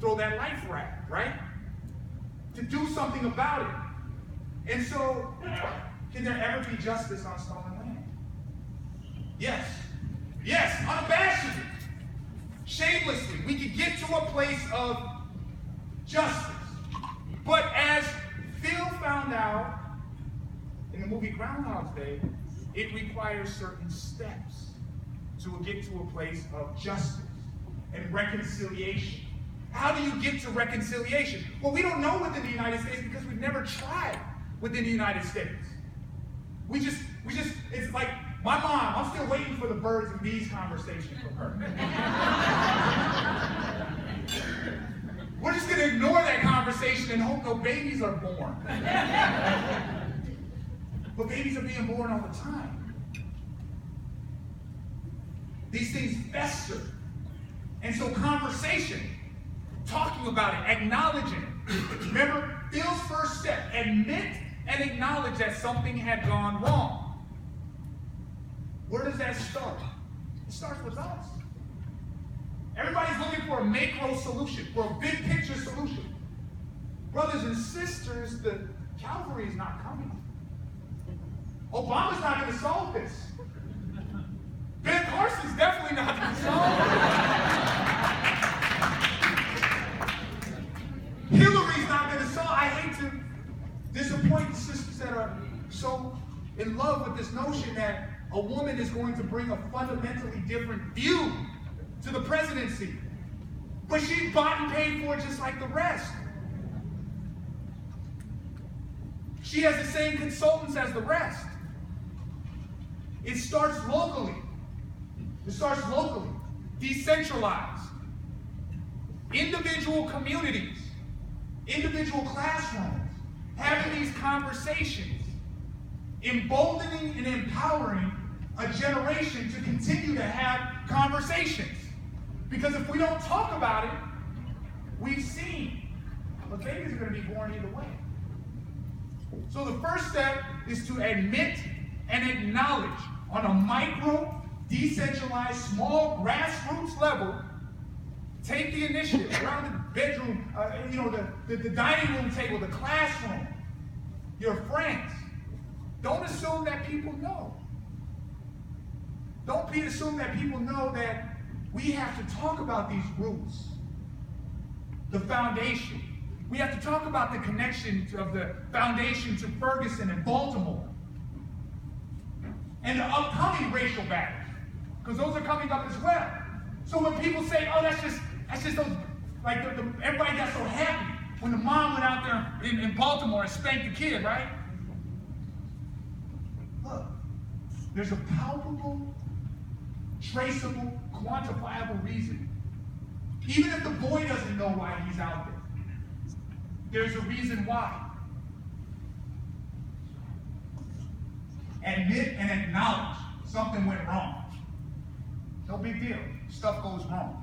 throw that life raft, right? To do something about it. And so, can there ever be justice on stolen land? Yes. Yes, unabashedly. Shamelessly. We can get to a place of justice. But as Phil found out in the movie Groundhog's Day, it requires certain steps to get to a place of justice and reconciliation. How do you get to reconciliation? Well, we don't know within the United States because we've never tried within the United States. We just, it's like my mom, I'm still waiting for the birds and bees conversation from her. We're just going to ignore that conversation and hope no babies are born. But babies are being born all the time. These things fester. And so conversation, talking about it, acknowledging it. Remember, Phil's first step, admit and acknowledge that something had gone wrong. Where does that start? It starts with us. Everybody's looking for a macro solution, for a big picture solution. Brothers and sisters, the Calvary is not coming. Obama's not going to solve this. Ben Carson's definitely not going to solve it. Hillary's not going to solve it. I hate to disappoint the sisters that are so in love with this notion that a woman is going to bring a fundamentally different view to the presidency. But she's bought and paid for just like the rest. She has the same consultants as the rest. It starts locally. It starts locally. Decentralized. Individual communities. Individual classrooms. Having these conversations. Emboldening and empowering a generation to continue to have conversations. Because if we don't talk about it, we've seen. But babies are going to be born either way. So the first step is to admit and acknowledge on a micro, decentralized, small, grassroots level. Take the initiative around the bedroom, the dining room table, the classroom, your friends. Don't assume that people know. Don't assume that people know that we have to talk about these roots, the foundation. We have to talk about the connection of the foundation to Ferguson and Baltimore. And the upcoming racial battles, because those are coming up as well. So when people say, oh, that's just those, like everybody got so happy when the mom went out there in Baltimore and spanked the kid, right? Look, there's a palpable, traceable, quantifiable reason. Even if the boy doesn't know why he's out there, there's a reason why. Admit and acknowledge something went wrong. No big deal. Stuff goes wrong.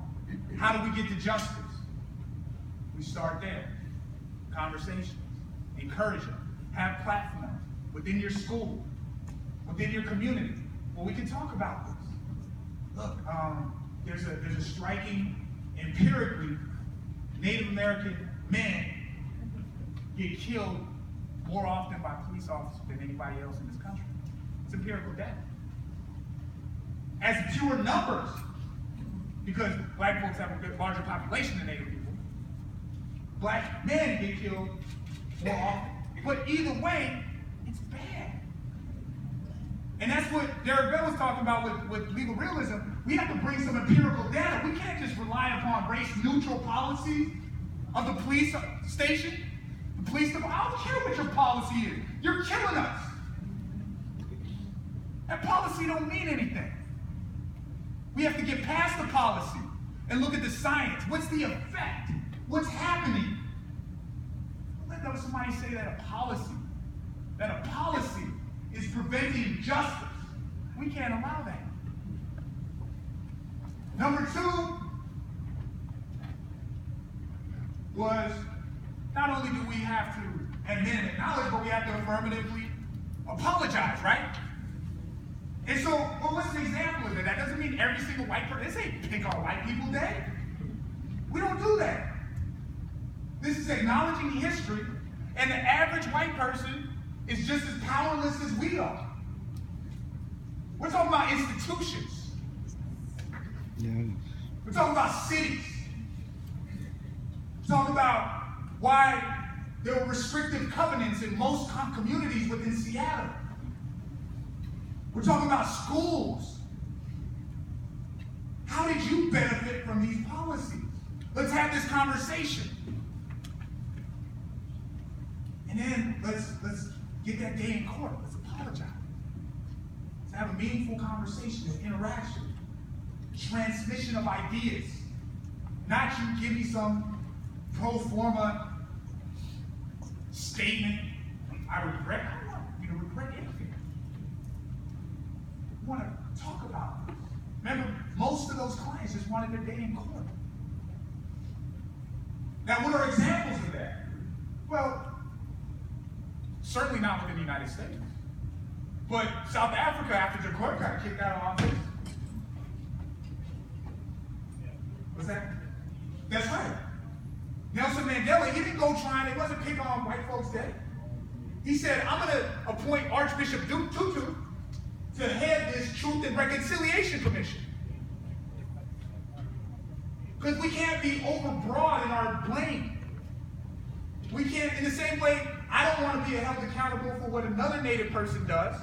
How do we get to justice? We start there. Conversations. Encourage them. Have platforms within your school, within your community, where we can talk about this. Look, there's a striking, empirically, Native American men get killed more often by police officers than anybody else in this country. It's empirical data. As pure numbers, because black folks have a bit larger population than Native people, black men get killed more often. But either way, it's bad. And that's what Derek Bell was talking about with legal realism. We have to bring some empirical data. We can't just rely upon race-neutral policies of the police station, the police department. I don't care what your policy is. You're killing us. That policy don't mean anything. We have to get past the policy and look at the science. What's the effect? What's happening? Let somebody say that a policy is preventing justice. We can't allow that. Number two was not only do we have to admit and acknowledge, but we have to affirmatively apologize, right? And so, well, what's an example of it? That doesn't mean every single white person. This ain't Pick on White People Day. We don't do that. is acknowledging history, and the average white person is just as powerless as we are. We're talking about institutions. Yes. We're talking about cities. We're talking about why there were restrictive covenants in most communities within Seattle. We're talking about schools. How did you benefit from these policies? Let's have this conversation. And then let's get that day in court. Let's apologize. Let's have a meaningful conversation and interaction. Transmission of ideas. Not you give me some pro forma statement. I don't want you to regret anything. We want to talk about this. Remember, most of those clients just wanted their day in court. Now, what are examples of that? Well, certainly not within the United States. But South Africa, after de Klerk got kicked out of office. What's that? That's right. Nelson Mandela, he didn't go trying, it wasn't picking on white folks' day. He said, I'm going to appoint Archbishop Tutu to head this Truth and Reconciliation Commission. Because we can't be overbroad in our blame. We can't, in the same way, I don't want to be held accountable for what another Native person does.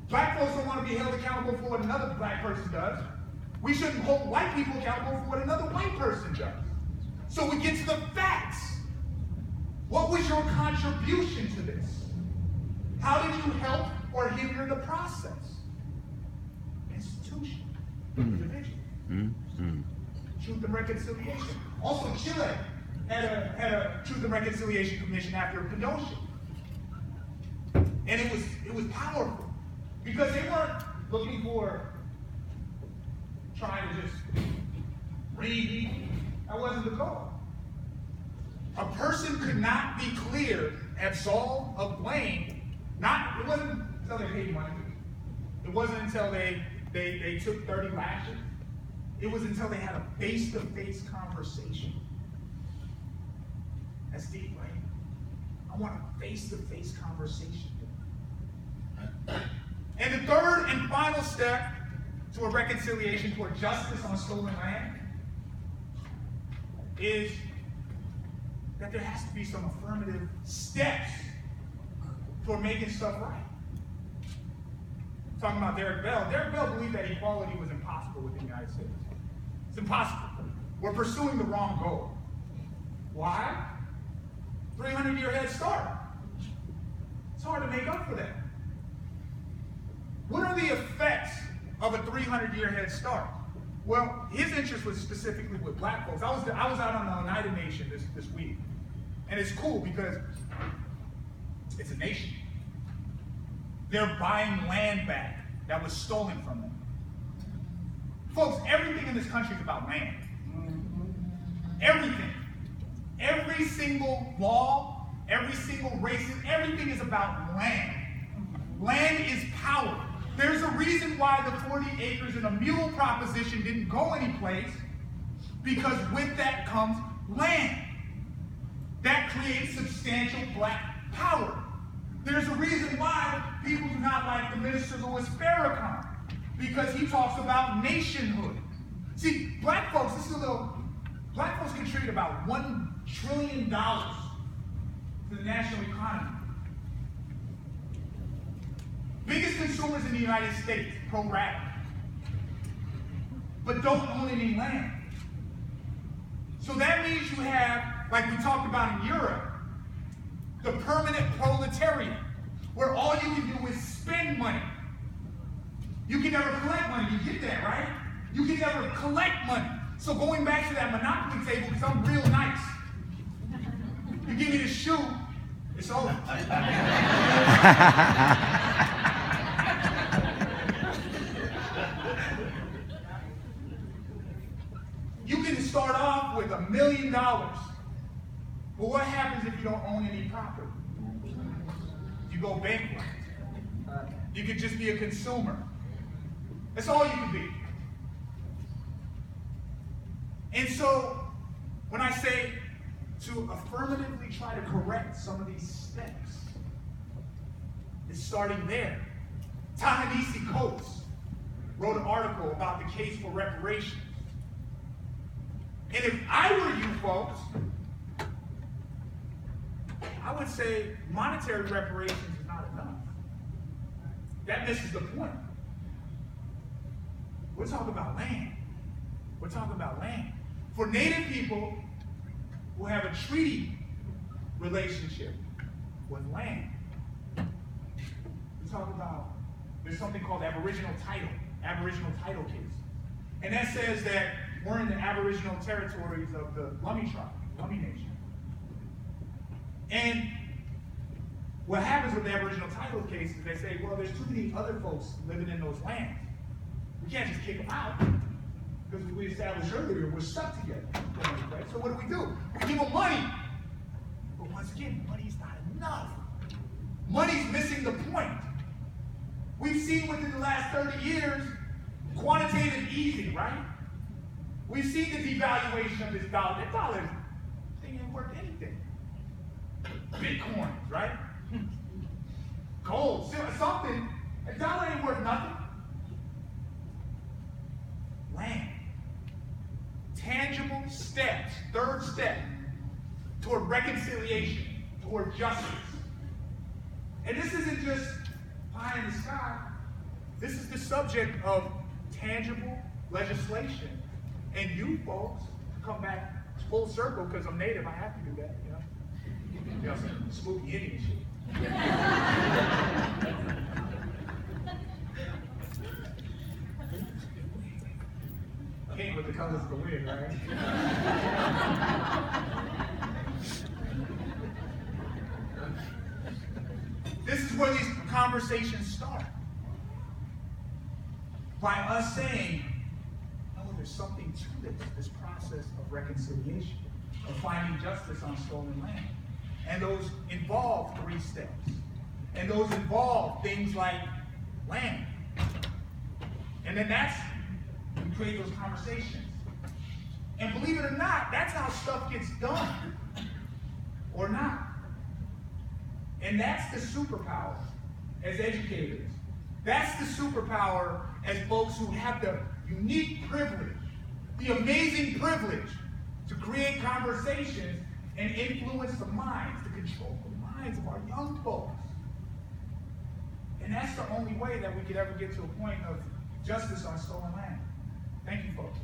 Black folks don't want to be held accountable for what another black person does. We shouldn't hold white people accountable for what another white person does. So we get to the facts. What was your contribution to this? How did you help or hinder the process? Institution, individual. Truth and Reconciliation. Also, Chile had a Truth and Reconciliation Commission after Pinochet. And it was powerful. Because they weren't looking for trying to just read people. That wasn't the goal. A person could not be cleared, absolved of blame. It wasn't until they paid money. It wasn't until they took 30 lashes. It was until they had a face-to-face conversation. That's deep, right? I want a face-to-face conversation. And the third and final step to a reconciliation toward justice on stolen land is that there has to be some affirmative steps for making stuff right. Talking about Derek Bell. Derek Bell believed that equality was impossible within the United States. It's impossible. We're pursuing the wrong goal. Why? 300-year head start. It's hard to make up for that. What are the effects of a 300-year head start? Well, his interest was specifically with black folks. I was out on the Oneida Nation this week. And it's cool because it's a nation. They're buying land back that was stolen from them. Folks, everything in this country is about land. Everything. Every single law, every single racist, everything is about land. Land is power. There's a reason why the 40 acres and a mule proposition didn't go anyplace, because with that comes land. That creates substantial black power. There's a reason why people do not like the Minister Louis Farrakhan, because he talks about nationhood. See, black folks, black folks contribute about $1 trillion to the national economy. Biggest consumers in the United States, pro rata, but don't own any land. So that means you have, like we talked about in Europe, the permanent proletariat, where all you can do is spend money. You can never collect money. You get that, right? You can never collect money. So going back to that Monopoly table, because I'm real nice. You give me the shoe, it's over. You can start off with $1 million. But what happens if you don't own any property? You go bankrupt. You could just be a consumer. That's all you can be. And so, when I say to affirmatively try to correct some of these steps. It's starting there. Ta-Nehisi Coates wrote an article about the case for reparations. And if I were you folks, I would say monetary reparations is not enough. That misses the point. We're talking about land. We're talking about land. For Native people who have a treaty relationship with land, we talk about, there's something called aboriginal title case. And that says that we're in the aboriginal territories of the Lummi tribe, Lummi Nation. And what happens with the aboriginal title cases, they say, well, there's too many other folks living in those lands. We can't just kick them out, because as we established earlier, we're stuck together. Right? So what do? We give them money. But once again, money's not enough. Money's missing the point. We've seen within the last 30 years, quantitative easing, right? We've seen the devaluation of this dollar. That dollar thing ain't worth anything. Bitcoin, right? Gold, silver, something. A dollar ain't worth nothing. Land. Tangible steps, third step, toward reconciliation, toward justice. And this isn't just pie in the sky. This is the subject of tangible legislation. And you folks come back full circle, because I'm Native, I have to do that, you know? You know, some spooky Indian shit. Came with the colors of the wind, right? This is where these conversations start. By us saying, no, there's something to this process of reconciliation, of finding justice on stolen land. And those involve 3 steps. And those involve things like land. And then we create those conversations. And believe it or not, that's how stuff gets done. Or not. And that's the superpower as educators. That's the superpower as folks who have the unique privilege, the amazing privilege to create conversations and influence the minds, to control the minds of our young folks. And that's the only way that we could ever get to a point of justice on stolen land. Thank you, folks.